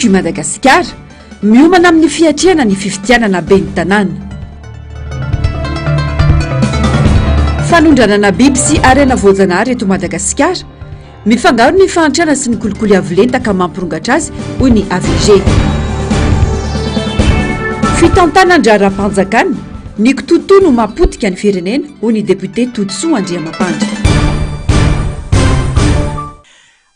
tutu Madagasikara miomana amin'ny fiatrena ny fifidianana be ny tanàna. Fanondranana biby sy arena voajanahary eto Madagasikara mifangaro ny fahantrana sy ny kolikoly avolenta ka mampirongatra azy hoy ny AVG. Fitantanan-draram-panjakana ny kitotono mapotika ny firenena hoy ny député Todsoa Andriamampandry.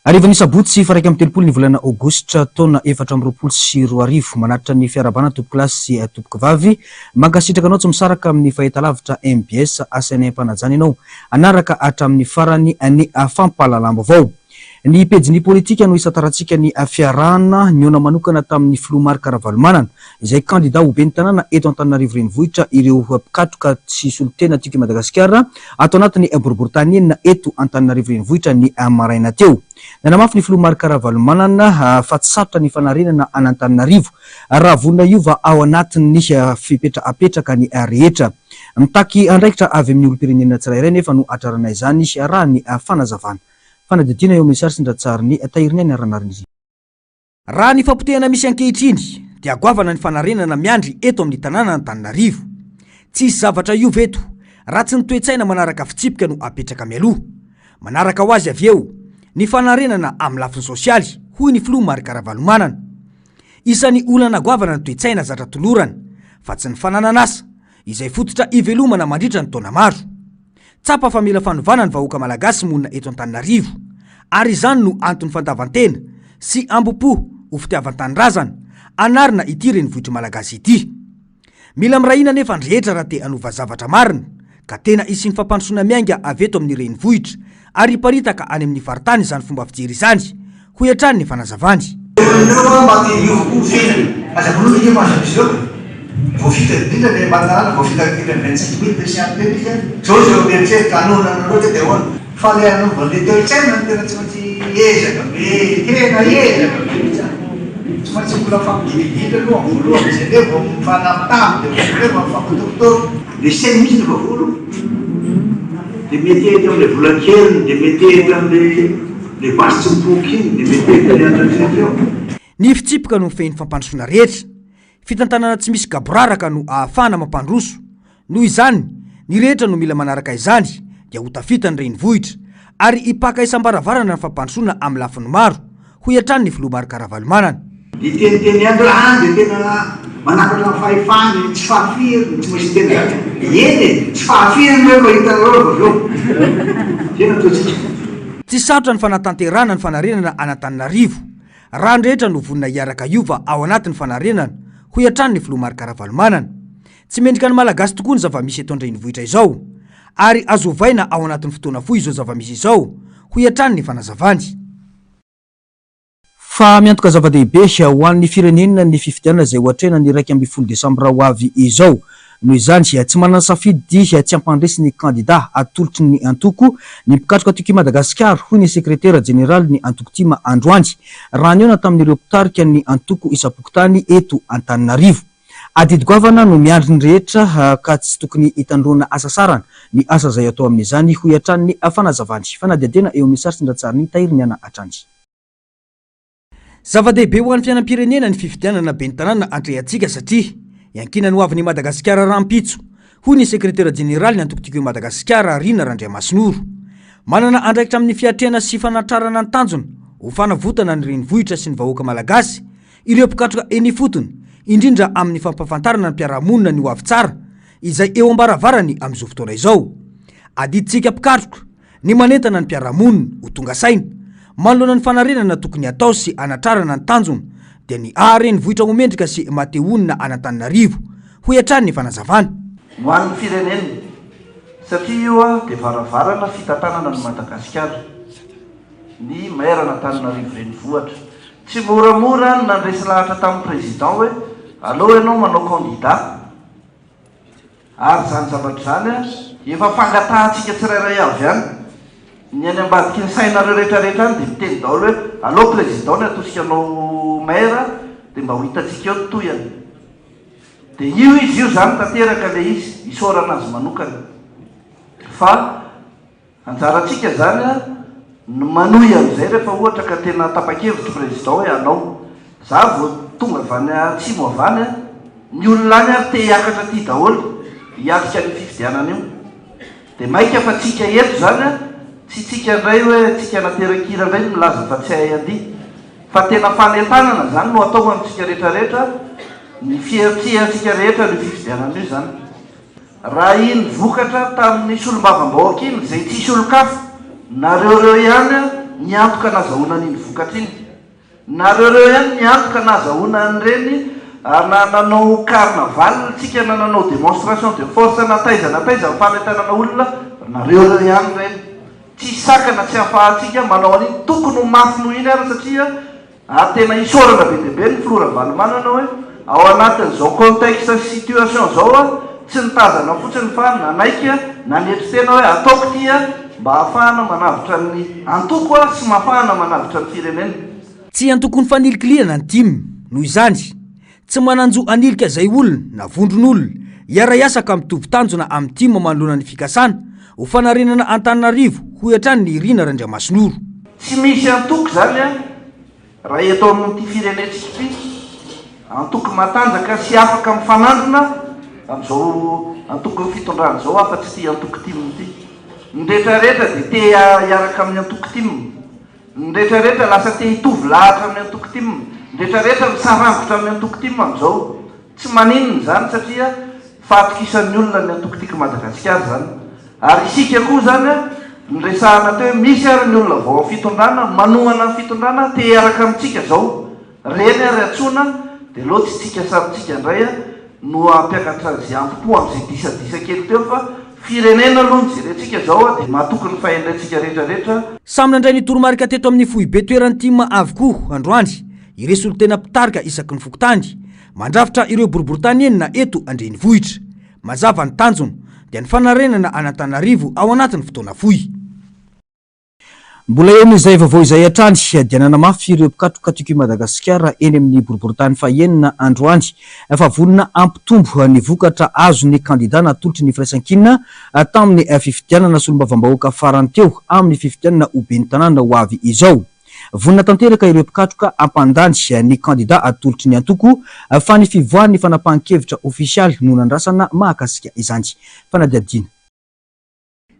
Ariva ny sabotsy sy faraika amin'ny telopolo ny volana aogositra taona 2024 manaritra ny fiarabana tompo-plasy sy tompo-kivavy mankasitraka anao tsy misaraka amin'ny fahitalavitra MBS asan'aim-panajana ianao anaraka hatramin'ny farany ny fampalalambo avao. Ny pejiny politika no isataratsika ny fiarahana niona manokana tamin'ny Filomary Karavalomanana izay kandida ho ben'ny tanàna eto Antananarivo renivohitra ireo mpikatroka sy solotena tiky Madagasikara ato anatin'ny boriboritany enina eto Antananarivo renivohitra ny maraina teo. Nanamafy ny Filomary Karavalomanana fa tsy sarotra ny fanarenana an'Antananarivo raha vonona iova ao anatin'ny fipetrapetraka ny rehetra. Mitaky andraikitra avy amin'ny olom-pirenena tsirairay nefa no atrarana izany raha ny fanazavana. Fanadidina eo amin'ny sary sy ndratsariny tahiriny any aranariny. Raha ny fampotehana misy ankehitriny dia agoavana ny fanarenana miandry eto amin'ny tanàna Antananarivo. Tsisy zavatra iova eto raha tsy ny toe-tsaina manaraka fitsipika no apetraka mialoha. Manaraka ho azy avy eo ny fanarenana amin'ny lafiny sosialy hoy ny Filomary Karavalomanana. Isan'ny olana agoavana ny toe-tsaina zatra tolorana fa tsy ny fanananasa izay fototra ivelomana mandritra ny taona maro. Tsapa fa mila fanovana ny vahoaka malagasy monina eto Antananarivo ary izany no antony fandavantena sy ambopo ho fitiavan-tanindrazana anarina ity renivohitra malagasy ity. Mila mirahina nefa ny rehetra raha te hanova zavatra marina ka tena isin'ny fampandrosoana miainga avy eto amin'ny renivohitra ary iparitaka any amin'ny faritany izany fomba fijery izany ho hatrany ny fanazavany. Vofita indrindra le manarana vofita kely 25 000 persian petrika zao zao mieritrery kanonana loatra dia hoana fa le anaovan'le toe-tsaina no tena tsy maintsy ezaka be tena ezaka be tsy maintsy mbola fampidididy aloha amin'ny voalohany izay le vao mifanamitahy dia le vao mifampitokotoko le sainy misy ny vavolo dia mety ety amin'le volan-keliny dia mety ety amin'le basy tsy mipoky iny dia mety ety any andrafety eo. Ny fitsipika no fehiny fampandrosoana rehetra. Fitantanana tsy misy gaboraraka no ahafana mampandroso. Noho izany, ny rehetra no mila manaraka izany dia ho tafita ny renivohitra ary ipaka isam-baravarana ny fampandrosoana amin'ny lafiny maro ho hatrany ny Filomary Karavalomanana. Ny teniteny androany dia tena manaraka ny fahefany tsy fahafiry tsy maintsy tena eny tsy fahafiry hoe fahitanareo aveo. Tena toetsika. Tsy sarotra ny fanatanterana ny fanarenana an'Antananarivo raha ny rehetra no vonina hiaraka iova ao anatin'ny fanarenana ho hatrany ny Filomary Karavalomanana. Tsy mendrika ny malagasy tokoa ny zava-misy eto an-drenivohitra izao ary azo ovaina ao anatin'ny fotoana fohy izao zava-misy izao ho hatrany ny fanazavany. Fa miantoka zava-dehibe ho an'ny firenena ny fifidianana izay ho hatrena ny 12 Desambra ho avy izao. Noho izany tsy manana safidy tsy ampandresy ny kandida atolotry ny antoko ny mpikatroka tiky Madagasikara hoy ny sekretera jeneraly ny antoko tima Androany raha niona tamin'ireo mpitarika ny antoko isam-pokotany eto Antananarivo. Adidy-goavana no miandry ny rehetra ka tsy tokony hitandrona asa sarana ny asa izay atao amin'izany ho hatrany ny fanazavany. Fanadihadiana eo amin'ny sary sy ndratsariny tahiriny ana hatrany. Zava-dehibe ho an'ny fiainam-pirenena ny fifidianana be ny tanàna andrehantsika satria iankina no avy ny Madagasikara rampitso hoy ny sekretera jeneraly ny antoko tiky Madagasikara Rina Randriamasinoro. Manana andraikitra amin'ny fiatrena sy fanatrarana ny tanjona ho fanavotana ny renivohitra sy ny vahoaka malagasy ireo mpikatroka eny fotony indrindra amin'ny fampafantarana ny mpiarahamonina ny ho avy tsara izay eo ambaravarany amin'izao fotoana izao. Adiditsika mpikatroka ny manentana ny mpiarahamonina ho tonga saina manoloana ny fanarenana tokony atao sy anatrarana ny tanjona dia ny renivohitra homendrika sy matehonina an'Antananarivo ho hatrany ny fanazavana. Ho an'ny firenena satria io dia varavarana fitantanana ny Madagasikara ny mairana Antananarivo renivohitra. Tsy moramora nandresy lahatra tamin'ny président hoe allo ianao manao candidat ary zany zavatra zany efa fangatahantsika tsirairay avy ihany ny any ambadiky ny sainareo rehetrarehetra any dia miteny daholo hoe allo président ny atosika anao maire dia mba ho hitantsika eo toyany dia io izy io zany tanteraka le izy isaorana azy manokana fa anjarantsika zany manohy amin'izay rehefa ohatra ka tena tapa-kevitra président hoe anao za vo tonga avany atsimo avany a ny olona any ary te hiakatra ty daholo hiatrika ny fifidianana io de maika fa tsika eto zany a tsy tsika indray hoe tsika naterakira indray milaza fa tsy hay andy fa tena fanetanana zany no atao amintsika rehetrarehetra ny fiatsiatsika rehetra ny fifidianana io zany raha iny vokatra tamin'ny solombavam-bahoaka iny zay tsisy olo-kafo nareoreo ihany niantoka nazahoana n'iny vokatra iny nareoreo ihany niantoka nazahoana an'ireny nanao carnaval tsika nanao démonstration de force nataiza fametanana olona nareoreo ihany reny tsy sakana tsy hafahatsika manao an'iny tokony mafy noho iny ary satria tena isorana be debe ny flora valomanana hoe ao anatin'izao contexte situation zao a tsy nitazana fotsiny fa nanaika nanetry tena hoe ataoko tya mba hahafahana manavitra ny antoko a sy mahafahana manavitra ny firenena tsy antoko ny fanilikiliana ny dimy noho izany tsy mananjo anilika zay olona na vondron'olona iara-iasaka mitovy tanjona amin'ny dimy manoloana ny fikasana ho fanarenana Antananarivo ho hatrany ny Irina Randriamasinoro tsy misy antoko zany a raha eto amin'ity firenetsika ity antoko matanjaka sy afaka mifanandrona am'izao antoko ny fitondrana zao afa-tsy ty antoko timiny ity ny rehetrarehetra de te hiaraka amin'ny antoko timiny ny rehetrarehetra lasa te hitovy lahatra amin'ny antoko timiny ny rehetrarehetra misarangotra amin'ny antoko timiny am'izao tsy maninony zany satria fatokisan'ny olona ny antoko tiako Madagasikara zany ary isika koa zany ny resahana teo misy ary ny olona vao amin'ny fitondrana manohana ny fitondrana te hiaraka amintsika zao reny ary atsona de loatsy tsika sarytsika indray no ampiakatra azy ampo am'izay disadisa kely teo fa firenena aloha ny jerentsika zao de mahatoky ny fahendratsika rehetrarehetra samy nandray ny toromarika teto amin'ny foibe toerany tima avokoa androany iresolo tena pitarika isaky ny fokotany mandrafitra ireo boriboritany enina eto andreny vohitra mazava ny tanjona dia ny fanarenana Antananarivo ao anatin'ny fotoana fohy mbola eny izay vaovao izay hatrany dia nanamafy ireo mpikatrokatrika Madagasikara eny amin'ny boriboritany fahenina androany fa vonona ampitombo ny vokatra azo ny kandida natolotry ny firaisan-kinina tamin'ny fifidianana solombavam-bahoaka farany teo amin'ny fifidianana ho ben'ny tanàna ho avy izao vonina tanteraka ireo mpikatroka ampandany ny kandida atolotry ny antoko fa ny fivoahan'ny fanapahan-kevitra ofisialy no nandrasana mahakasika izany fanadiadina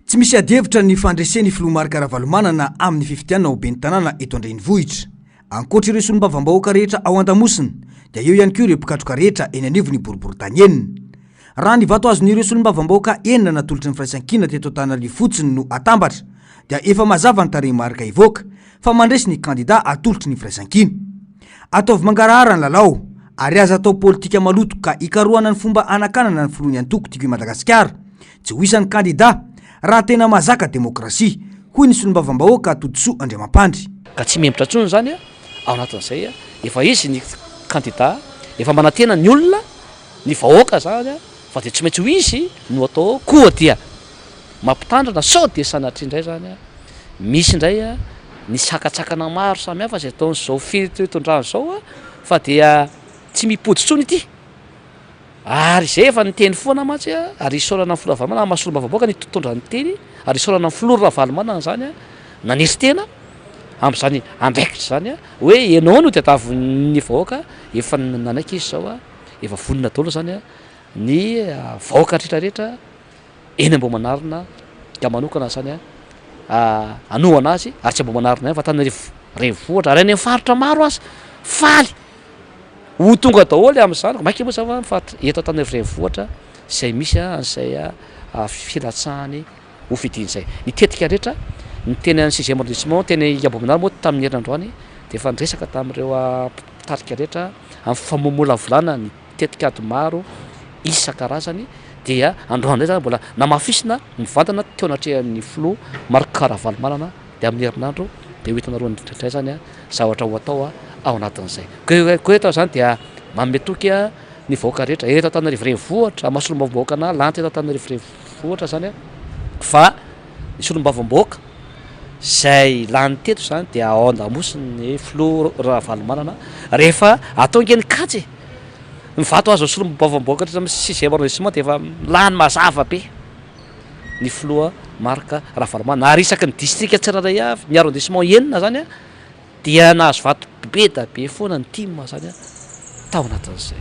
tsy misy adevitra ny fandreseny filomarika Ravalomanana amin'ny fifidianana ho ben'ny tanàna eto andrenivohitra ankoatra ireo solombavam-bahoaka rehetra ao an-damosina dia eo ihany koa ireo mpikatroka rehetra eny anivony boriboritany enina raha ny vato azon'ireo solombavam-bahoaka enina natolotry ny firaisan-kinina teto Antananarivo fotsiny no atambatra dia efa mazava ny tarehimarika ivoaka fa mandresy ny kandida atolotry ny firaisan-kina ataovy mangarahara ny lalao ary aza atao politika maloto ka ikarohana ny fomba anakanana ny filohan'ny antoko tiako Madagasikara tsy ho isan'ny kandida raha tena mazaka demokrasia hoy ny solombavam-bahoaka Todisoa Andriamampandry ka tsy membotra tsony zany ao anatin'izay efa izy ny kandida efa manantena ny olona ny vahoaka zany fa de tsy maintsy ho izy no atao koa dia mampitandrana sao de sanatry indray zany misy indray ny sakatsakana maro samy hafa zay ataon'izao fitondrano zao fa dia tsy mipody tsony ity ary zay efa niteny foana matsy ary isorana amin'ny flora valomana mahasolombavam-bahoaka ny tondrany teny ary isorana amin'ny flora valomana zany nanisy tena am'izany ambaikitra zany hoe ianao no tiatavo ny vahoaka efa nanaiky izy zao efa vonina daholo zany ny vahoaka rehetrarehetra eny ambao manarina ka manokana zany anohana azy ary tsy ambao manarina fa tany renivohitra ary any amin'ny faritra maro azy faly ho tonga daholo amin'izany maika moa zava mifaritra eto tany renivohitra zay misy an'izay filatsahany ho fidin'izay nitetika rehetra ny teny any 6e arrondissement teny Ambohimanarina moa tamin'ny herinandroany de efa niresaka tamin'ireo mpitarika rehetra amin'ny famomola volana ny tetikady maro isan-karazany dia androany zany mbola namafisina mivantana teo anatrehan'ny filo marika Ravalomanana de amin'ny herinandro de hoentinareo ndray zany zavatra ho atao ao anatin'izay koa eto zany dia mametoky ny vahoaka rehetra eto Antananarivo renivohitra mahasolombavambahoaka na lanitra eto Antananarivo renivohitra zany fa ny solombavam-bahoaka zay lany teto zany dia ao an-damosiny filo Ravalomanana rehefa atao ngeny katsy ny vato azo solombavam-bahoaka 6e arrondissement de efa lany mazava be ny filoa marika Ravalomanana ary isaky ny distrika tsirairay avy ny arrondissement enina zany dia nahazo vato be da be foana ny tima zany a tao anatin'izay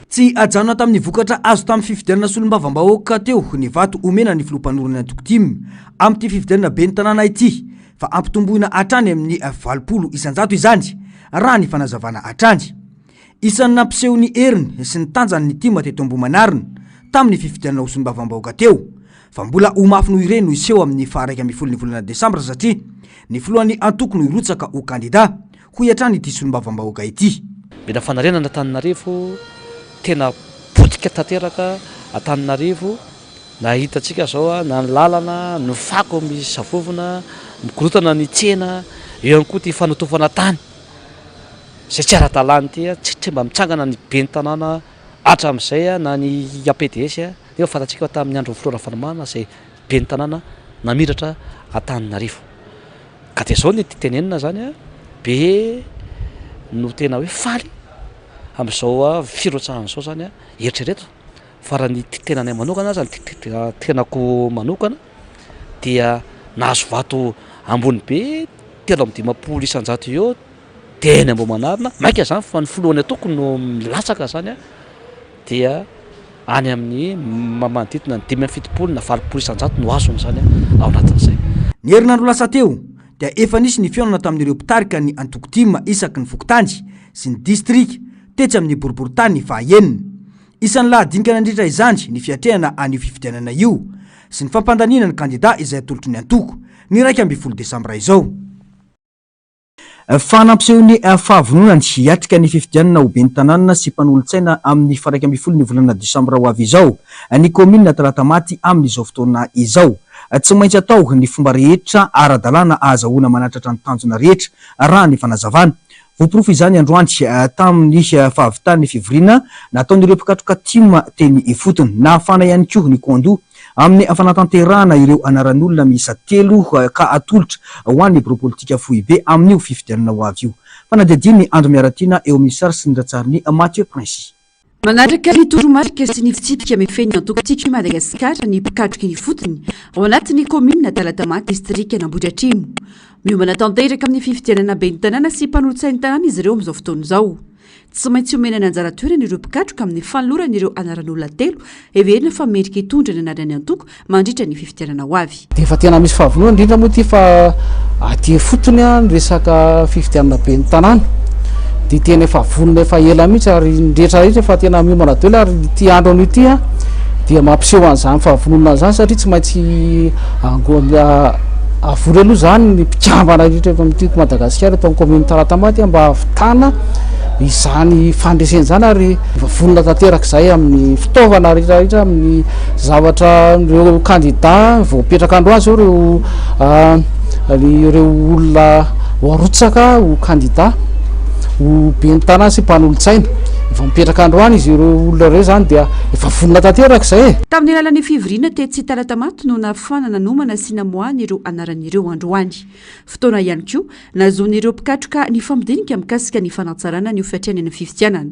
tsy ajanona tamin'ny vokatra azo tamin'ny fifidianana solom-bavambahoaka teo ny vato omena ny filompanorona Antokotimy amin'ity fifidianana be ny tanàna ity fa ampitomboina hatrany amin'ny 20 isan-jato izany raha ny fanazavana hatrany. Isan'ny nampiseho ny heriny sy ny tanjany ny tima teto Ambohimanarina tamin'ny fifidianana solom-bavambahoaka teo fa mbola ho mafy noho ireny no iseho amin'ny faha 1 ny volana Desambra satria ny filohan'ny antoko no irotsaka ho kandida ho hiatrany ity solom-bavambahoaka ity. Mena fanarenana Antananarivo tena potika tanteraka Antananarivo na hitantsika zao na ny lalana ny fako misy savovona mikorotana ny tsena eo ihany koa ty fanotofana tany zay tsy ara-dalàna ty tsy mba mitsangana ny be ny tanàna hatramin'izay na ny APDS nefa fantatsika tamin'ny andro Flora Fanamana zay be ny tanàna namiratra Antananarivo ka dia zao ny tenenina zany be no tena hoe faly amin'izao firotsahan'izao zany eritrereto fa raha ny tenanay manokana zany tenako manokana dia nahazo vato ambony be 350 isan-jato eo teny Ambohimanarina maika zany fa ny filohan'ny atoko no milatsaka zany dia any amin'ny manodidina ny 570 na 20 isan-jato no azony zany ao anatin'izay. Ny herinandro lasa teo dia efa nisy ny fihaonana tamin'ireo mpitarika ny Antokotimy isaky ny Fokontany sy ny distrika tetsy amin'ny boriboritany fahaenina. Isan'ny lahadinika nandritra izany ny fiatrehana an'io fifidianana io sy ny fampandaniana ny kandida izay atolotry ny antoko ny 1 Desambra izao. Fanampisehony fahavononany hiatrika ny fifidianana ho ben'ny tanàna sy mpanolontsaina amin'ny faha 1 ny volana Desambra ho avy izao ny komina Talata Maty amin'izao fotoana izao. Tsy maintsy atao ny fomba rehetra ara-dalàna ahazahoana manatratra ny tanjona rehetra raha ny fanazavana. Voaporofo izany androany tamin'ny fahavitany fivoriana nataon'ireo mpikatroka tima teny ifotony na afana ihany koa ny kondo amin'ny fanatanterahana ireo anaran'olona miisa 3 ka atolotra ho an'ny biro politika fohy be amin'io fifidianana ho avy io. Fanadihadiany Andro Miaratiana eo amin'ny sary sy ny ratsariny Mathieu Prince. Manaraka ny toromarika sy ny fitsipika mifehy ny Antokotimy Madagasikara ny mpikatroka ny fotony ao anatin'ny komina Talata Maty distrika Ambohidratrimo. Miomana tanteraka amin'ny fifidianana be ny tanàna sy mpanolontsain'ny tanàna izy ireo amin'izao fotoana izao. Tsy maintsy omenana anjara toerana ireo mpikatroka amin'ny fanolorana ireo anaran'olona 3 everina fa mendrika hitondra ny anarany antoko mandritra ny fifidianana ho avy. Dia efa tena misy fahavonona indrindra moa ty fa aty fotony ny resaka fifidianana be ny tanàna dia tena efa vonona efa ela mihitsy ary ndrehetra rehetra fa tena miomana daholo ary ity andro an'ity dia mampiseho an'izany fahavonona zany satria tsy maintsy avory aloha zany ny mpikambana rehetra eto amin'ity Madagasikara eto amin'ny komina Talata Maty mba havitana izany fandreseny zany ary vonona tanteraka izay amin'ny fitaovana rehetrarehetra amin'ny zavatra ireo kandida voapetraka androany zao ireo olona hoarotsaka ho kandida ho be ny tanàna sy mpanolontsaina efa mipetraka androany izy ireo olona ireo zany dia efa vonona tanteraka izay. Tamin'ny alalan'ny fivoriana tetsy Talata Maty no nafanana nomana sy namoahana ireo anaran'ireo androany. Fotoana ihany koa nahazoan'ireo mpikatroka ny fampidinika mikasika ny fanatsarana ny fiatrehana ny fifidianana.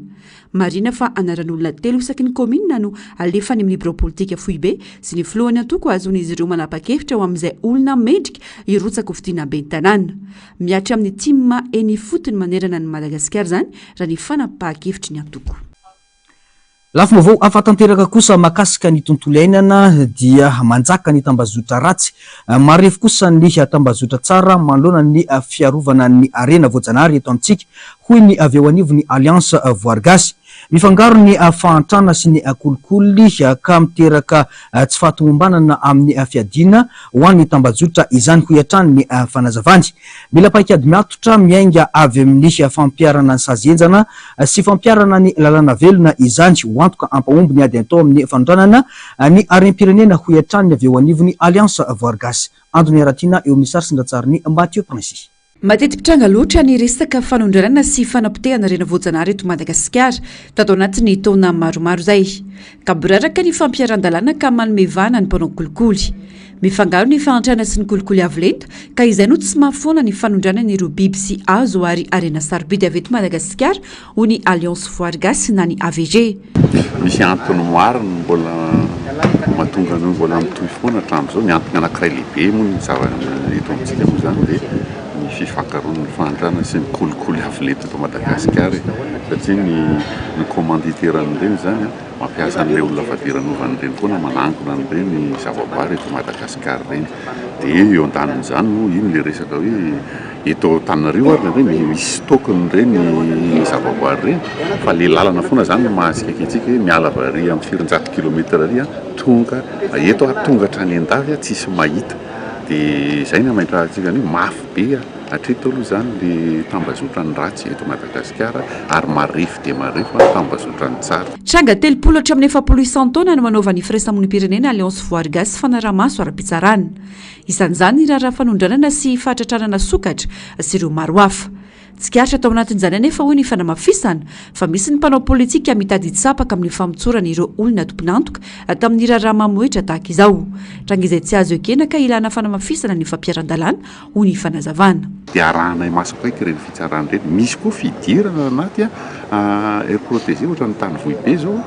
Marina fa anaran'olona 3 isaky ny komina no alefany amin'ny biro politika fohy be sy ny filohan'ny antoko ahazoan'izy ireo manapa-kevitra ho amin'izay olona mendrika hirotsaka ho fidiana be ny tanàna. Miatra amin'ny tima eny fotony manerana ny Madagasikara zany raha ny fanapaha-kevitry ny antoko. Lafo vaovao afatanteraka kosa makasika ny tontolo iainana dia manjaka ny tambazotra ratsy marefo kosa ny tambazotra tsara manoloana ny fiarovana ny arena voajanahary eto amintsika hoy ny avy eo anivony Alliance Voargasy. Mifangaro ny fahantrana sy ny kolikoly ka miteraka tsy fahatomombanana amin'ny fiadina ho an'ny tambazotra izany ho hiatrany ny fanazavany. Mila paikady miatotra miainga avy amin'ny fampiarana ny sazenjana sy fampiarana ny lalàna velona izany ho antoka ampahomby ny ady atao amin'ny fanondranana ny harem-pirenena ho hiatrany avy eo anivony Alliance Voargasy. Andro Miaratiana eo amin'ny sary sy ny ratsariny Mathieu Prince. Matetipitranga loatra ny resaka fanondranana sy fanapotehana rena voajanahary eto Madagasikara tato anatin'ny taona maromaro izay ka biraraka ny fampiaran-dalàna ka manomevana ny mpanao kolikoly. Mifangaro ny fahantrana sy ny kolikoly avo lenta ka izay no tsy mahafoana ny fanondranana ireo biby sy hazo ary arena sarobidy avy eto Madagasikara ho ny Alliance Voargasy na ny AVG. Misy antony maro ny mbola mahatonga ny mbola mitohy foana hatramin'izao ny antony anankiray lehibe moa ny eto amintsika moa zany dia ny fifakaroan'ny fandrana sy ny kolikoly avolety eto Madagasikara satria ny commanditeran'ireny zany mampiasa an'ilay olona fadiranovan'ireny koa na manangona an'ireny zavaboary eto Madagasikara ireny dia eo an-danin'izany no iny le resaka hoe eto Antananarivo ary ireny misy stokan'ireny zavaboary ireny fa le lalana foana zany no mahasika antsika hoe miala vary amin'ny 400 kilometera ary tonga eto tonga hatrany an-davy tsisy mahita dia izay no mahita antsika ny mafy be hatreto aloha zany le tambazotrany ratsy eto Madagasikara ary marefo dia marefo tambazotrany tsara. Tranga 30 hatramin'ny 700 no manaova ny firaisamon'nim-pirenena Alliance Voary Gasy fanaramaso ara-pitsarana. Isan'izany ny raharaha fanondranana sy fahatratranana sokatra sy ireo maro hafa. Tsikaritra tao anatin'izany anefa hoy ny fanamafisana fa misy ny mpanao politika mitady hitsapaka amin'ny famotsorana ireo olona tomponantoka tamin'ny raharaha mamoetra tahaka izao. Tranga izay tsy azo ekena ka ilana fanamafisana ny fampiaran-dalàna hoy ny fanazavana. Dia arahanay masaka eky ireny fitsarana ireny. Misy koa fidirana anaty air protégé ohatra ny tany vohibe zao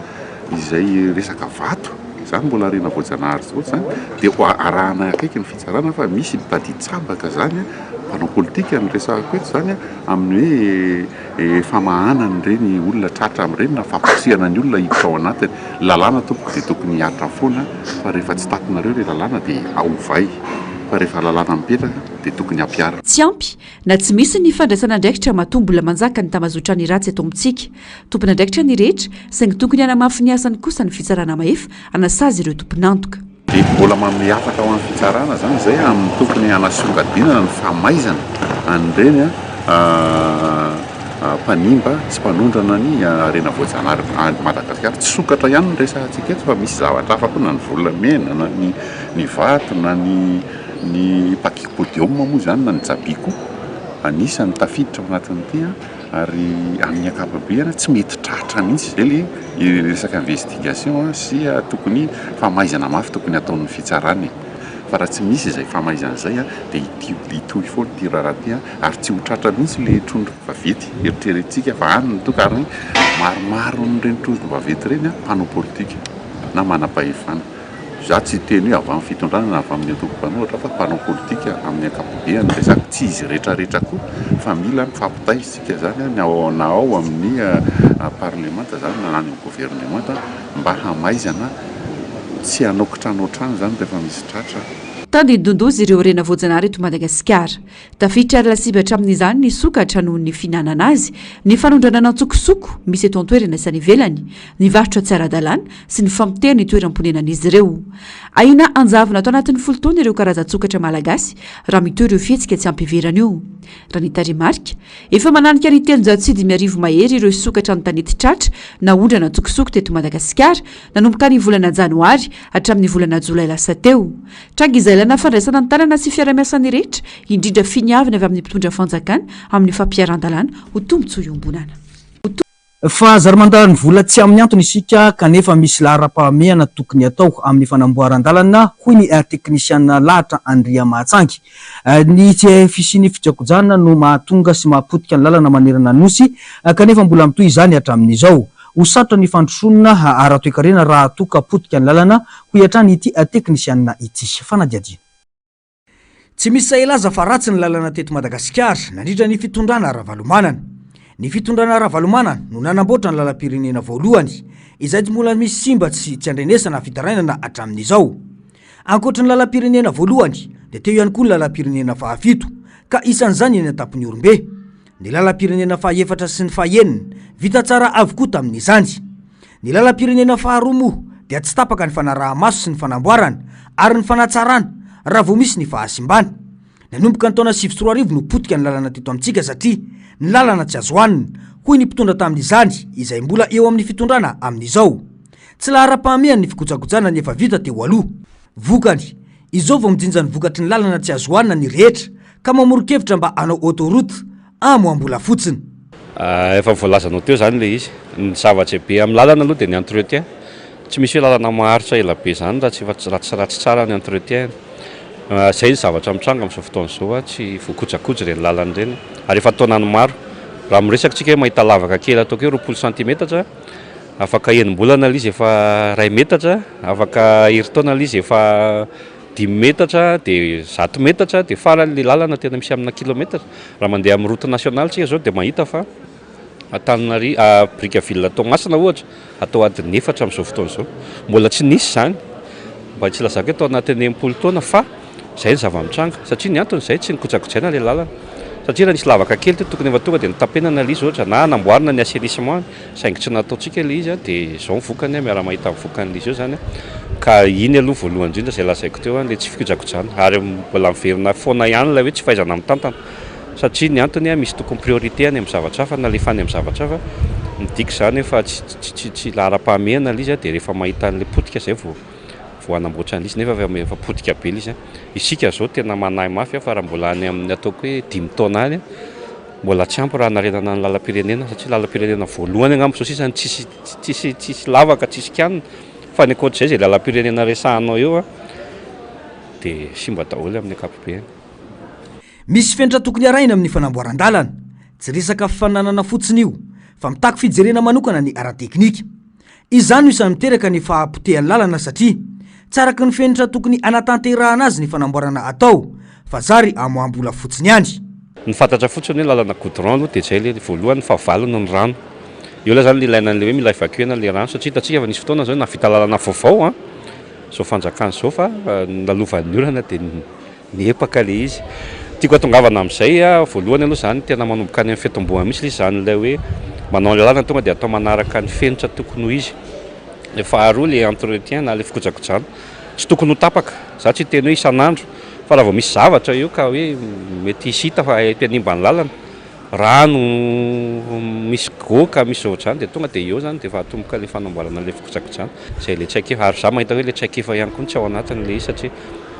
izay resaka vato zany mbola arena voajanahary zao zany dia arahanay akaiky ny fitsarana fa misy mitady hitsabaka zany mpanao politika ny resako eto zany amin'ny hoe famahanana ireny olona tratra amin'ireny na famposihana ny olona hiditra ao anatiny lalàna tompoko dia tokony hiatra foana fa rehefa tsy takonareo ilay lalàna dia aovay fa rehefa lalàna mipetraka dia tokony hampiara. Tsy ampy na tsy misy ny fandraisana andraikitra matombola manjaka ny tamazotra ny ratsy eto amintsika. Tompona andraikitra ny rehetra saingy tokony hanamafy ny asany kosa ny fitsarana maefa anasazy ireo tomponantoka. Dia mbola manome afaka ao amin'ny fitsarana zany izay amin'ny tokony hanasongadinana ny famaizana an'ireny mpanimba sy mpanondrana ny arena voajanahary Madagasikara. Tsy sokatra ihany ny resantsika eto fa misy zavatra hafa koa na ny volamena na ny vato na ny pakipodium moa zany na ny jabiko anisany tafiditra ao anatin'ity ary amin'ny ankapobeny tsy mety tratra mihitsy izay le resaka investigation sy tokony famaizana mafy tokony ataon'ny fitsarany fa raha tsy misy izay famaizana izay dia itohy foana ity raharaha ary tsy ho tratra mihitsy le trondro vavety eritreretintsika fa any ny toka ary maromaro n'ireny trondro vavety ireny mpanao politika na manam-pahefana. Za tsy teny hoe avy amin'ny fitondrana na avy amin'ny antoko-panoatra fa mpanao politika amin'ny ankapobeny resaka tsy izy rehetrarehetra koa fa mila mifampitaizitsika zany na ao amin'ny parlemanta zany na any amin'ny gouvernemanta mba hamaizana tsy hanaokitranotrano zany rehefa misy tratra. Tany dondondozy ireo rena voajanahary eto Madagasikara. Tafiditra ary lasiba hatramin'izany ny sokatra noho ny finanana azy, ny fanondrana nantsokosoko misy eto an-toerana sy any ivelany, ny varotra tsy ara-dalàna sy ny famotehana ny toeram-ponenan'izy ireo. Aina anjavona atao anatin'ny folo taona ireo karazan-tsokatra malagasy raha mitohy ireo fihetsika tsy ampiverana io. Raha ny tarimarika, efa mananika ny 350 mahery ireo sokatra ny tanety tratra na ondrana nantsokosoko teto Madagasikara nanomboka ny volana Janoary hatramin'ny volana Jolay lasa teo. Tranga izay ilana fandraisana ny tanana sy fiara-miasan'ny rehetra indrindra finiavana avy amin'ny mpitondra fanjakana amin'ny fampiaran-dalàna ho tombotsoa iombonana. Fa zarimandany vola tsy amin'ny antony isika kanefa misy lahara-pahamehana tokony atao amin'ny fanamboaran-dalana hoy ny teknisiana lahatra Andria Mahatsangy. Ny fisian'ny fijakojana no mahatonga sy mahapotika ny lalana manerana nosy kanefa mbola mitoy izany hatramin'izao. Ho sarotra ny fandrotsonana ara-toekarena raha toka potika ny lalana ho iatrany ity teknisiana ity fanadiadiana. Tsy misy sahilaza fa ratsy ny lalana teto Madagasikara nandritra ny fitondrana ara-valomanana. Ny fitondrana ara-valomanana no nanamboatra ny lalam-pirenena voalohany izay tsy mbola misy simba tsy andrenesana fitarainana hatramin'izao. Ankoatra ny lalam-pirenena voalohany dia teo ihany koa ny lalam-pirenena fahafito ka isan'izany eny an-tapon'ny Orombe. Ny lalam-pirenena fahaefatra sy ny fahaenina vita tsara avokoa tamin'izany. Ny lalam-pirenena faharoa moa dia tsy tapaka ny fanaraha-maso sy ny fanamboarana ary ny fanatsarana raha vao misy ny fahasimbana. Nanomboka ny taona 2004 no potika ny lalana teto amintsika satria ny lalana tsy azo hanina hoy ny mpitondra tamin'izany izay mbola eo amin'ny fitondrana amin'izao. Tsy lahara-pahamehana ny fikojakojana nefa vita teo aloha. Vokany izao vao mijinja ny vokatry ny lalana tsy azo hanina ny rehetra ka mamoro-kevitra mba hanao autoroute amoam-bola fotsiny. Efa voalazanao teo zany le izy ny zavatsy be amin'ny lalana aloha dia ny entretien. Tsy misy hoe lalana maharitra ela be zany raha tsy ratsy tsara ny entretien. Zay zavatra mitranga amin'izao fotoana izao tsy voakojakoja ireny lalana ireny ary efa taonany maro. Raha miresaka tsika mahita lavaka kely ataoko hoe 20 cm afaka enim-bolana ilay izy efa 2 metatra, afaka herintaona ilay izy efa 5 metatra dia 100 metatra dia faran'le lalana tena misy amina kilometatra raha mandeha amin'ny route nationale tsika zao dia mahita fa Antananarivo Brickaville Toamasina ohatra atao adiny 4 amin'izao fotoana izao mbola tsy nisy zany mba tsy lazaka atao anatin'ny 10 taona fa izay ny zava-mitranga satria ny antony izay tsy nikotsakojaina ilay lalana satria raha nisy lavaka kely teo tokony efa tonga dia nitapenana ilay izy ohatra na namboarina ny assainissement saingy tsy nataontsika ilay izy dia izao ny vokany miara mahita amin'ny vokan'ilay izy io zany ka iny aloha voalohany indrindra izay lazaiko teo ilay tsy fikojakojana ary mbola miverina foana ihany ilay hoe tsy fahaizana mitantana satria ny antony misy tokony priorité any amin'ny zavatra hafa na lefa any amin'ny zavatra hafa midika zany fa tsy lahara-pahamehana ilay izy dia rehefa mahita an'ilay potika izay vao anamboatra an'izy nefa efa potika be ilay izy isika zao tena manahy mafy fa raha mbola any amin'ny ataoko hoe 5 taona any mbola tsy ampy raha narenana ny lalam-pirenena satria lalam-pirenena voalohany agnambo zao sisa tsisy lavaka tsisy kianina fa ny ankoatr'izay zay lalam-pirenena resahanao eo dia simba daholo amin'ny ankapobeny. Misy fenitra tokony araina amin'ny fanamboaran-dalana tsy resaka fifananana fotsiny io fa mitaky fijerena manokana ny ara-teknika izany no isan'ny miteraka ny fahapotehan'ny lalana satria tsaraky ny fenitra tokony anatanterahana azy ny fanamboarana atao fa zary amoambola fotsiny ihany. Ny fantatra fotsiny hoe lalana goudron aloha dia izay le voalohany fahavalona ny rano eo la zany ilaina an'le hoe mila evacuena le rano satria hitantsika efa nisy fotoana zao navita lalana vaovao zao fanjakana zao fa nalovan'ny orana dia niepaka le izy tiako atongavana amin'izay voalohany aloha zany tena manomboka any amin'ny fitomboana mihitsy le zany ilay hoe manao le lalana tonga dia atao manaraka ny fenitra tokony ho izy. Le faharoa le entretien na le fikojakojana tsy tokony ho tapaka za tsy teny hoe isan'andro fa raha vao misy zavatra eo ka hoe mety hisita fa mpianimba ny lalana rano misy goka misy ohatrany dia tonga dia eo zany dia efa atomboka le fanamboarana le fikojakojana izay le tsaikefa ary za mahita hoe le tsaikefa ihany koa tsy ao anatin'le izy satria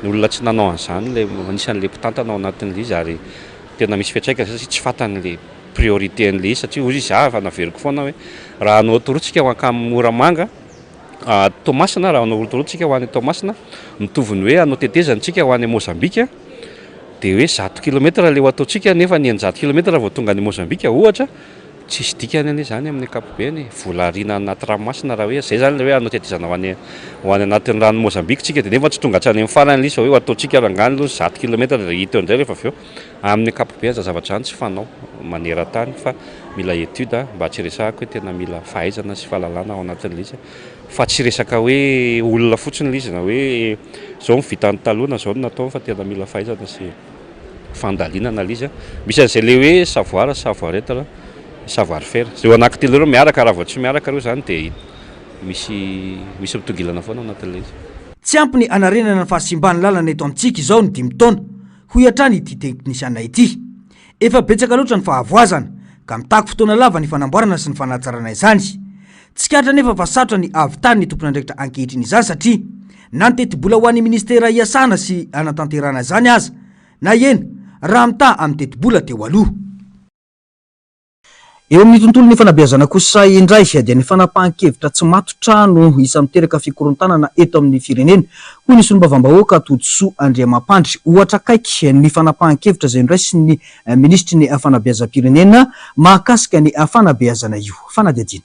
ny olona tsy nanao an'izany le anisan'le mpitantana ao anatin'le izy ary tena misy fiantraikany satria tsy fantan'le priorité an'le izy satria ozy izy fa naveriko foana hoe raha anao torotsika ho ankamy Moramanga Toamasina raha anao torotsika ho any Toamasina mitovy ny hoe anao tetezantsika ho any Mozambika dia hoe 100 kilometatra le ho ataontsika nefa ny 100 kilometatra vao tonga ny Mozambika ohatra tsisy dikany ane zany amin'ny ankapobeny vola ariana anaty ranomasina raha hoe zay zany le hoe anao tetezana ho any anatin'ny rano Mozambika tsika dia nefa tsy tonga hatrany amin'ny farany ilay izy hoe ataontsika rangany aloha 100 kilometatra dia hita eo indray rehefa avy eo amin'ny ankapobeny zavatra any tsy fanao maneran-tany fa mila étude mba tsy resahako hoe tena mila fahaizana sy fahalalana ao anatin'ilay izy fa tsy resaka hoe olona fotsiny ilay izy na hoe zao mivita ny taloha zao no natao fa tena mila fahaizana sy fandalinana ilay izy misy an'izay le hoe savoir être savoir faire zay anaky telo ireo miaraka raha vao tsy miaraka ireo zany dia misy mitongilana foana anatin'ilay izy. Tsy ampy ny anarenana ny fahasimbany lalana eto amintsika izao ny 5 taona ho iatrany ity teknisiana ity efa betsaka loatra ny fahavoazana ka mitaky fotoana lava ny fanamboarana sy ny fanatsarana izany tsy katra nefa fa sarotra ny avy tany ny tompon'andraikitra ankehitriny izany satria na ny teti-bola ho an'ny ministera iasana sy anatanterana izany aza na ena raha mita amin'ny teti-bola teo aloha. Eo amin'ny tontolon'ny fanabeazana kosa indray dia ny fanapahan-kevitra tsy matotra no isa miteraka fikorontanana eto amin'ny firenena hoy ny solombavam-bahoaka Tojosoa Andriamampandry ohatra kaiky ny fanapahan-kevitra izay indray sy ny ministry ny fanabeazam-pirenena mahakasika ny fanabeazana io fanadihadiana.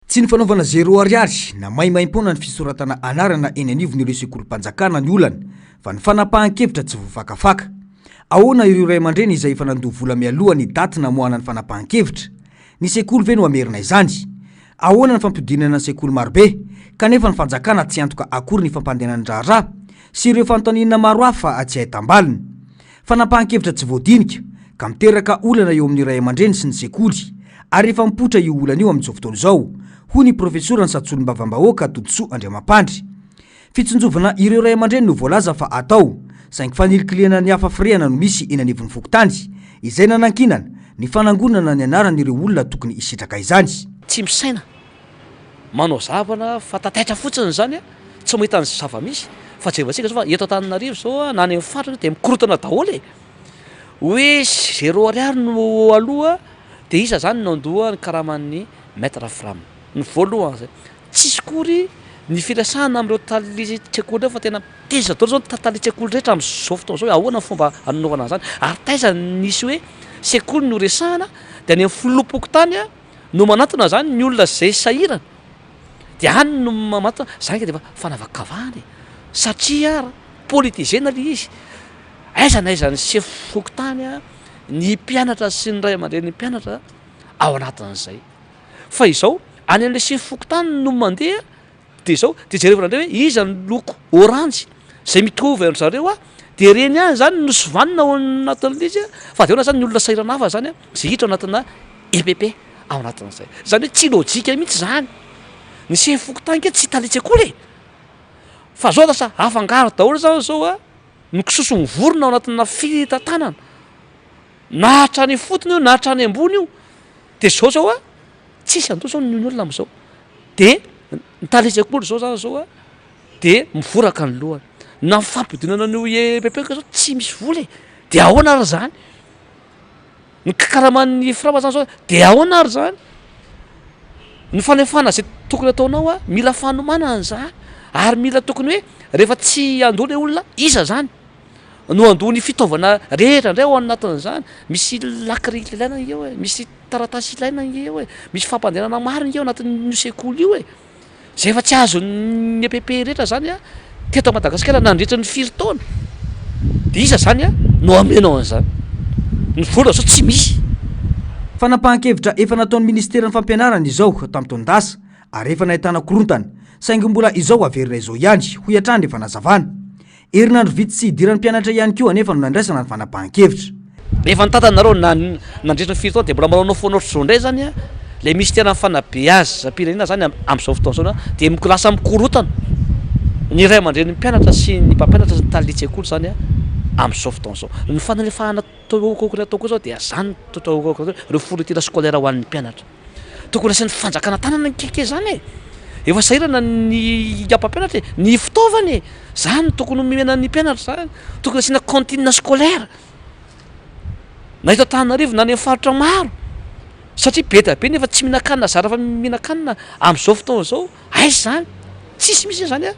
Tsy ny fanaovana 0 ariary na maimaim-pona ny fisoratana anarana eny anivon'ireo sekolim-panjakana ny olana fa ny fanapahan-kevitra tsy voafakafaka. Ahoana ireo ray aman-dreny izay efa nandoha vola mialoha ny daty namoahana ny fanapahan-kevitra ny sekoly ve no amerina izany? Ahoana ny fampidinana ny sekoly marobe kanefa ny fanjakana tsy antoka akory ny fampandehanany raharaha sy ireo fanontaniana maro hafa tsy hahitam-baliny. Fanapahan-kevitra tsy voadinika ka miteraka olana eo amin'ny ray aman-dreny sy ny sekoly ary efa mipotra io olana io amin'izao fotoana izao hoy ny profesora ny satsolom-bavam-bahoaka Tojosoa Andriamampandry. Fitsonjovana ireo ray aman-dreny no voalaza fa atao saingy fanilikiliana ny hafa firehana no misy eny anivon'ny fokontany izay nanankinana ny fanangonana ny anaran'ireo olona tokony hisitraka izany. Tsy misaina manao zavana fa tataitra fotsiny zany tsy mahita ny zava-misy fa jevatsika zao fa eto Antananarivo zao na any amin'ny faritra dia mikorotana daholo hoe 0 ariary no aloha dia isa zany nandoha ny karaman'ny maître Fram ny voalohany zay tsisy kory ny firasana amin'ireo talitsekoly fa tena teza daholo zao talitsekoly rehetra amin'izao fotoana zao ahoana fomba anaovana zany ary taiza nisy hoe sekoly no resahana dia any amin'ny filopoko tany no manatona zany ny olona zay sahirana dia any no mamatona zany dia fanavakavahany satria ara politizena le izy aizany sefokotany a ny mpianatra sy ny ray aman-dreny ny mpianatra ao anatin'izay fa izao any an'le sefokotany no mandeha de izao de jerevana ndray hoe iza ny loko oranjy zay mitovy an zareo a de reny any zany nosovanina ao anatin'le izy fa de ona zany ny olona sairanafa zany a zay hitra ao anatina EPP ao anatin'izay zany hoe tsy lojika mihitsy zany ny sefokotany ke tsy hitalitsy akory fa zao lasa afangaro daholo zany zao a mikisosony vorona ao anatina fitantanana na hatrany fotony io na hatrany ambony io de zao a tsisy andao zao ny olona am'izao de nitalitsy akory zao zany zao a de mivoraka ny lohany na mifampidinana an'io EPP ka zao tsy misy vola de ahoana ary zany ny kakaraman'ny firama zany zao de ahoana ary zany ny fanefana zay tokony ataonao a mila fanomana an'izany ary mila tokony hoe rehefa tsy andoha le olona iza zany no andoha ny fitaovana rehetra indray ao anatin'izany misy lakry ilaina eo e misy taratasy ilaina eo e misy fampandehanana marina eo anatin'io sekoly io e zay efa tsy azo ny EPP rehetra zany a teto Madagasikara nandritra ny 4 taona de iza zany a no amenao an'izany ny vola zao tsy misy fanapahan-kevitra efa nataon'ny ministeran'ny fampianarana izao tamin'ny taondasa ary efa nahitana korontana saingy mbola izao averina izao ihany ho iatrany efa nazavana herinandro vitsy sy idiran'ny mpianatra ihany koa anefa no nandraisana ny fanapahan-kevitra rehefa nitantanareo nandritra ny 4 taona de mbola manao foana ohatr'izao indray zany a le ministeran'ny fanabeazam-pirenena zany am'izao fotoana zao de lasa mikorotana ny ray aman-dreny mpianatra sy ny mpampianatra sy ny talitsy akory zany a am'izao fotoana zao ny fanalefahana tokony atao koa zao de zany reo fourniture scolaire ho an'ny mpianatra tokony asian'ny fanjakana tanana ny keke zany e efa sahirana ny mpampianatra e ny fitaovany e zany tokony omena ny mpianatra zany tokony asiana cantine scolaire na eto Antananarivo na any faritra maro satria be da be nefa tsy mihinan-kanina zara fa mihinan-kanina am'izao fotoana zao aizy zany tsisy misy zany a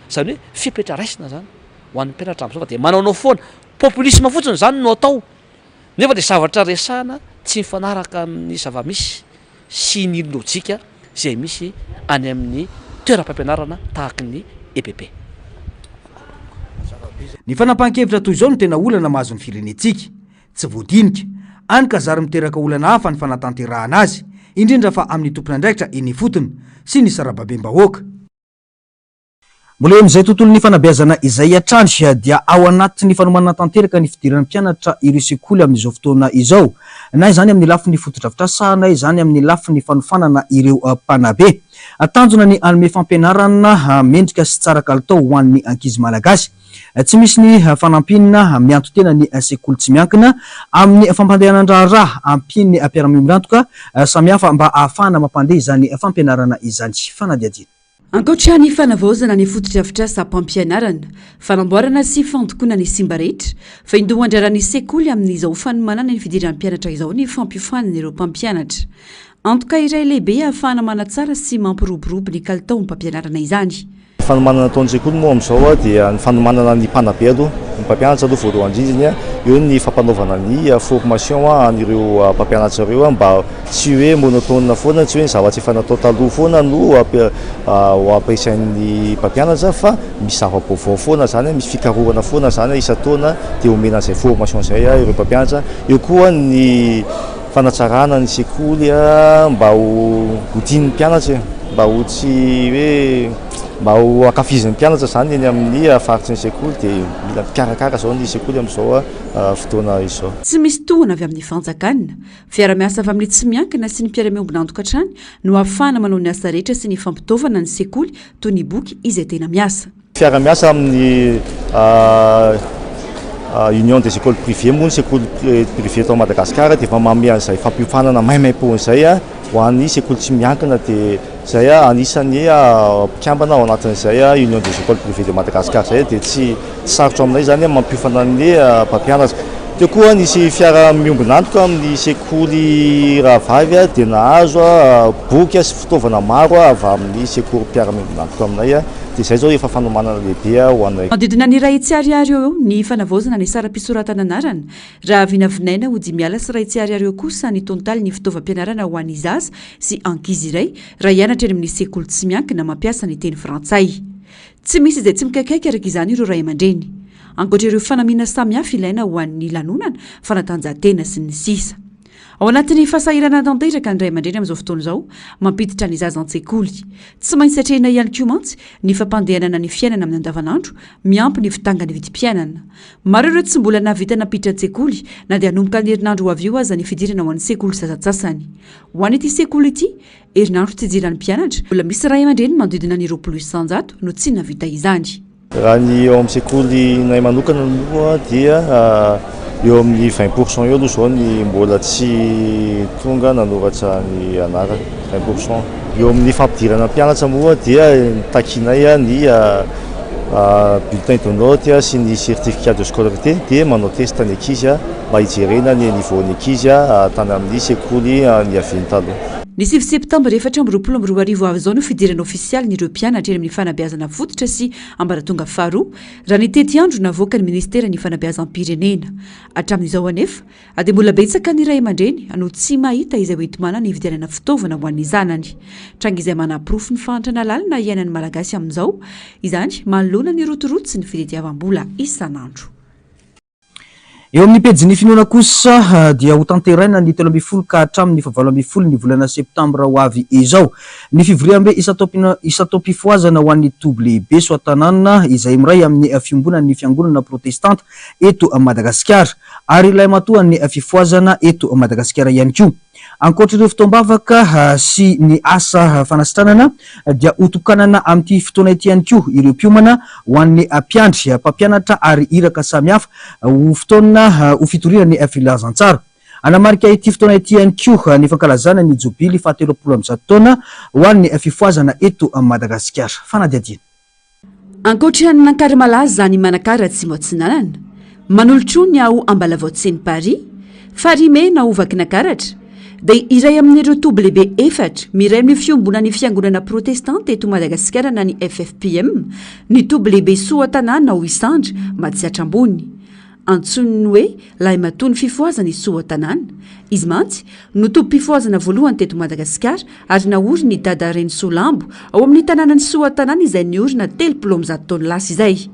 zany hoe fipetra raisina zany ho an'ny mpianatra am'izao fa de manaonao foana populisme fotsiny zany no atao nefa de zavatra resahana tsy mifanaraka amin'ny zava-misy sy ny lojika zay misy any amin'ny toeram-pampianarana tahaka ny EPP. Ny fanapahan-kevitra toy izao no tena olana mahazo ny firenetsika tsy voadinika any ka zary miteraka olana hafa ny fanatanterahana azy indrindra fa amin'ny tompon'andraikitra eny fotony sy ny sarababem-bahoaka. Mbola eo amin'izay tontolon'ny fanabeazana izay hatrany dia ao anatin'ny fanomanana tanteraka ny fidiran'ny mpianatra ireo sekoly amin'izao fotoana izao na izany amin'ny lafin'ny fotodrafitrasa na izany amin'ny lafin'ny fanofanana ireo mpanabe tanjona ny anome fampianarana mendrika sy tsara kalitao ho an'ny ankizy malagasy tsy misy ny fanampinina mianto tena ny sekoly tsy miankina amin'ny fampandehanan-draharaha ampiny mpiara-miombrantoka samihafa mba ahafahana mampandeha izany fampianarana izany fanadiadiana. Ankoatrany fanavaozana ny fotodrafitrasa mpampianarana, fanamboarana sy fandokoana ny simba rehetra, fa indoha andrarany sekoly amin'izao fanomanana ny fidiran'ny mpianatra izao ny fampiofanana ireo mpampianatra. Antoka iray lehibe ahafahana manatsara sy mampiroborobo ny kalitao ny mpampianarana izany. Fanomanana ataon'ny sekoly moa amin'izao dia ny fanomanana ny mpanabe aloha ny mpampianatra aloha voalohany indrindra eo ny fampanaovana ny formation an'ireo mpampianatra ireo mba tsy hoe monotone foana tsy hoe zavatra efa natao taloha foana no ampiasain'ny mpampianatra fa misy zava-baovao foana zany misy fikarohana foana zany isa-taona dia omena izay formation izay ireo mpampianatra eo koa ny fanatsarana ny sekoly mba ho din'ny mpianatra mba ho tsy hoe mba ho akafizin'ny mpianatra zany eny amin'ny faritry ny sekoly dia mila mikarakara zao ny sekoly amin'izao fotoana izao. Tsy misy tohana avy amin'ny fanjakana, fiara-miasa avy amin'ny tsy miankina sy ny mpiara-miombona antokantrano no ahafahana manao ny asa rehetra sy ny fampitaovana ny sekoly toy ny boky izay tena miasa. Fiara-miasa amin'ny Union des écoles privées moa ny sekoly privé eto Madagasikara dia efa manome an'izay fampiofanana maimaimpo izay ho an'ny sekoly tsy miankina dia zay anisany mpikambana ao anatin'izay Union des écoles privées de Madagascar zay dia tsy sarotra aminay zany mampiofana ny mpampianatra. Teo koa nisy fiara miombona antoka amin'ny sekoly rahavavy dia nahazo boky sy fitaovana maro avy amin'ny sekoly mpiara-miombona antoka aminay dia zay zao efa fanomanana lehibe ho anay. Manodidina ny ray hetsy ariary eo ny fanavaozana ny sara-pisoratana anarana raha vinavinaina ho 10 sy ray hetsy ariary eo kosa ny tontaly ny fitaovam-pianarana ho an'ny zaza sy ankizy iray raha hianatra eny amin'ny sekoly tsy miankina mampiasa ny teny frantsay. tsy misy izay tsy mikaiky araka izany ireo ray aman-dreny. Ankoatra ireo fanamiana samihafa ilaina ho an'ny lanonana, fanatanjahantena sy ny sisa. Ao anatin'ny fasahirana tanteraka ny ray aman-dreny amin'izao fotoana izao mampiditra ny zaza an-tsekoly. Tsy maintsy atrehina ihany koa mantsy ny fampandehanana ny fiainana amin'ny andavanandro, miampy ny vitangany vidim-piainana. Maro ireo tsy mbola nahavita nampiditra an-tsekoly na dia hanomboka ny herinandro ho avy eo aza ny fidirana ho an'ny sekoly sasatsasany. Ho an'ity sekoly ity, herinandro tsy hidiran'ny mpianatra, mbola misy ray aman-dreny manodidina ny 20% no tsy nahavita izany. Raha ny eo amin'ny sekoly nay manokana aloha dia eo amin'ny 20% eo aloha zao ny mbola tsy tonga nanoratra ny anarany 20%. Eo amin'ny fampidirana mpianatra moa dia takinay ny bulletin de note sy ny certificat de scolarité dia manao test ny ankizy mba hijerena ny niveau-ny ankizy tany amin'ny sekoly ny aviany taloha. Ny 9 septambra 2024 avy izao no fidirana ofisialy ireo mpianatra eny amin'ny fanabeazana fototra sy ambaratonga faharoa raha ny tety andro navoaka ny ministera ny fanabeazam-pirenena. Hatramin'izao anefa dia mbola betsaka ny ray aman-dreny no tsy mahita izay hoentimana ny hividianana fitaovana ho an'ny zanany. Tranga izay manaprofo ny fahantrana lalina iainan'ny malagasy amin'izao, izany manoloana ny rotoroto sy ny fitadiavam-bola isan'andro. Eo amin'ny pejy ny finoana kosa dia ho tanteraina ny 13 ka hatramin'ny 17 ny volana septambra ho avy izao ny fivoriam-be isatao-pifoazana ho an'ny WB Soatanana izay miray amin'ny fiombonan'ny fiangonana protestanta eto Madagasikara ary ilay matoa ny fifoazana eto Madagasikara ihany koa. Ankoatra ireo fitoam-bavaka sy ny asa fanasitranana dia hotokanana amin'ity fotoana ity ihany koa ireo mpiomana ho an'ny mpiandry, mpampianatra ary iraka samihafa ho fotoana ho fitoriana ny filazantsara. Anamarika ity fotoana ity ihany koa ny fankalazana ny jobily 70 taona ho an'ny fifoazana eto Madagasikara. Fanadiadiana. Ankoatra ny nankary malaza zany manakara tsy moatsinanana manolotro ny ao Ambalavoatseny Paris farime na ovaky nakaratra dia iray amin'ireo WB efatra miray amin'ny fiombonan'ny fiangonana protestanta eto Madagasikara na ny FFPM ny WB Soatanana ho isandra mahatsiatra ambony. Antsoniny hoe lay matony fifoazana izy Soatanana. Izy mantsy no tompo-pifoazana voalohany teto Madagasikara ary naory ny dada Reny Solambo ao amin'ny tanànany Soatanana izay niorina 30 taona lasa izay.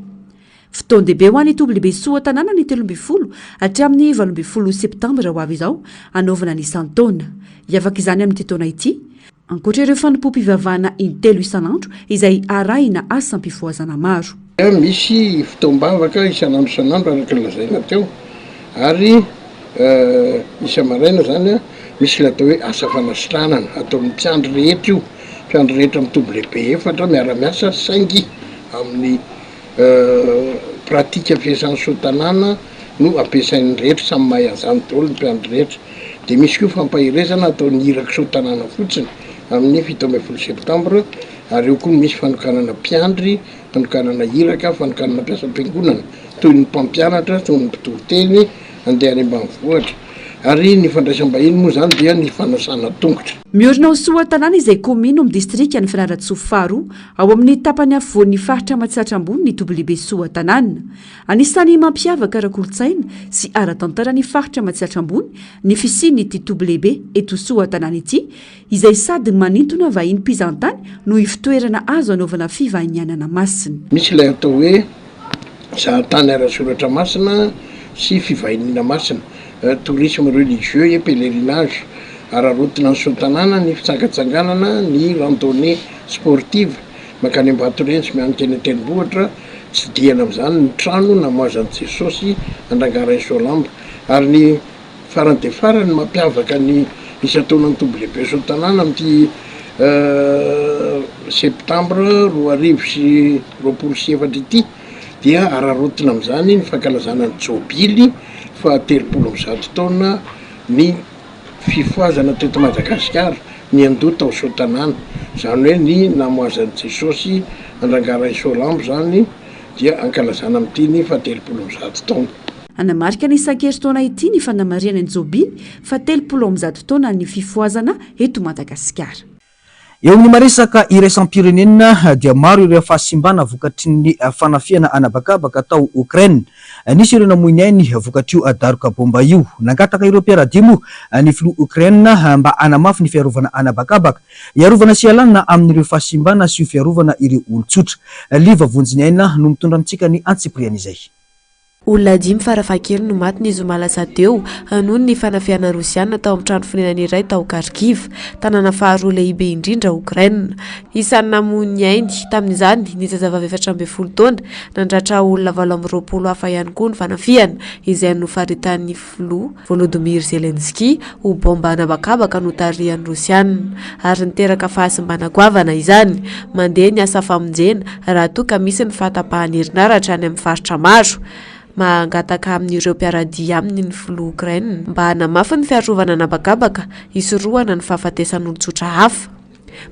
Fotoan-dehibe ho an'ny WB Soatanana ny 13 hatramin'ny 17 septambra ho avy izao anaovana ny 100 taona. Hiavaka izany amin'ity taona ity, ankoatra ireo fanompo-pivavahana intelo isan'andro izay arahina asam-pifoazana maro. Misy fotoam-bavaka isan'andro araka lazaina teo ary isa-maraina zany misy atao hoe asa fanasitranana ataon'ny mpiandry rehetra io, mpiandry rehetra amin'ny WB efatra miara-miasa saingy amin'ny pratika fiasan'ny Soatanana no ampiasain'ny rehetra samy mahay an'izany daholo ny mpiandry rehetra. Dia misy koa fampahirezana ataon'ny iraka Soatanana fotsiny amin'ny 17 septambra ary eo koa misy fanokanana mpiandry, fanokanana iraka, fanokanana mpiasam-piangonana toy ny mpampianatra, toy ny mpitoro-teny andeha any ambanivohitra. Ary ny fandraisam-bahiny moa zany dia ny fanasana tongotra. Miorina ho Soatanana izay komino amin'ny distrika ny Fianarantsoa faharoa ao amin'ny tapany afovoan'ny faritra Mahatsiatra ambony ny WB Soatanana. Anisany mampiavaka ara-kolontsaina sy ara-tantara ny faritra Mahatsiatra ambony ny fisian'ity WB eto Soatanana ity izay sady manintona vahiny mpizahantany no ifitoerana azo anaovana fivahinianana masina. Misy ilay atao hoe zahatany ara-soratra masina sy fivahiniana masina, tourisme religieux et pèlerinage. Ararotina ny Soatanana ny fitsangatsanganana, ny randonnée sportive makany Ambatoreny sy mianika eny an-tendrombohitra, tsy diana amin'izany ny trano namoazan'i Jesosy Andrangaray Solambo. Ary ny farany dia farany mampiavaka ny isa-taonan'ny WB Soatanana amin'ity septambra 2024 ity dia ararotina amin'izany ny fankalazana ny jobily 30 taona ny fifoazana teto Madagasikara ny andoha tao Soatanana, zany hoe ny namoazan'i Jesosy Andrangaray Solambo zany dia ankalazana amin'ity ny 30 taona. Anamarika ny isan-keritaona ity ny fanamariana ny jobily 30 taona ny fifoazana eto Madagasikara. eo amin'ny maresaka iraisam-pirenena dia maro ireo fahasimbana vokatry ny fanafiana anabakabaka atao Ukraine. Nisy ireo namoiny ainy vokatrio adaroka bomba io. Nangataka ireo mpiaradimo ny filoha Ukraine mba anamafy ny fiarovana anabakabaka, iarovana sialanina amin'ireo fahasimbana sy fiarovana ireo olon-tsotra. Liva vonjiny aina no mitondra antsika ny antsipriany izay. Olona 5 farafahakeliny no maty ny zoma lasa teo noho ny fanafiana Rosiana tao amin'ny trano fonenana iray tao Kharkiv, tanàna faharoa lehibe indrindra Ukraine. Isan'ny namony ainy tamin'izany ny zazavavy 17 taona, nandratra olona 20 hafa ihany koa ny fanafiana izay nofaritany filoha Volodymyr Zelensky ho bomba anabakabaka notarihan'ny Rosiana, ary niteraka fahasimbana goavana izany. Mandeha ny asa famonjena raha toa ka misy ny fahatapahany herinaratra any amin'ny faritra maro. Mangataka amin'ireo mpiaradia aminy ny filoha Ukraine mba hanamafy ny fiarovana anabakabaka, hisorohana ny fahafatesany olon-tsotra hafa.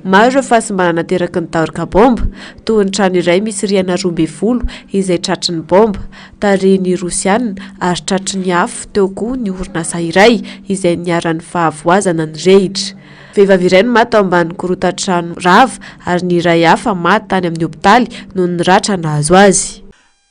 Maro ireo fahasimbana nateraky ny daroka bomba, toy ny trano iray misy rihana 12 izay tratry ny bomba tarihiny Rosiana, ary tratry ny afo teo koa ny orinasa iray izay niaran'ny fahavoazana ny rehitra. Vehivavy iray no maty ao ambany korotan-trano rava, ary ny iray hafa maty tany amin'ny hopitaly noho ny ratra nahazo azy.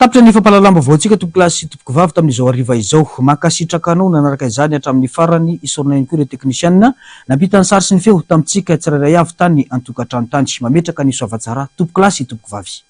Tapitra ny fampalalamba vaoantsika tompokilasy tompokivavy tamin'izao hariva izao. Mankasitraka anao nanaraka izany hatramin'ny farany isorona ihany koa ireo teknisianina nampita ny sary sy ny feo tamintsika tsirairay avy tany an-tokantrano tany. Mametraka ny soavatsara tompokilasy tompokivavy.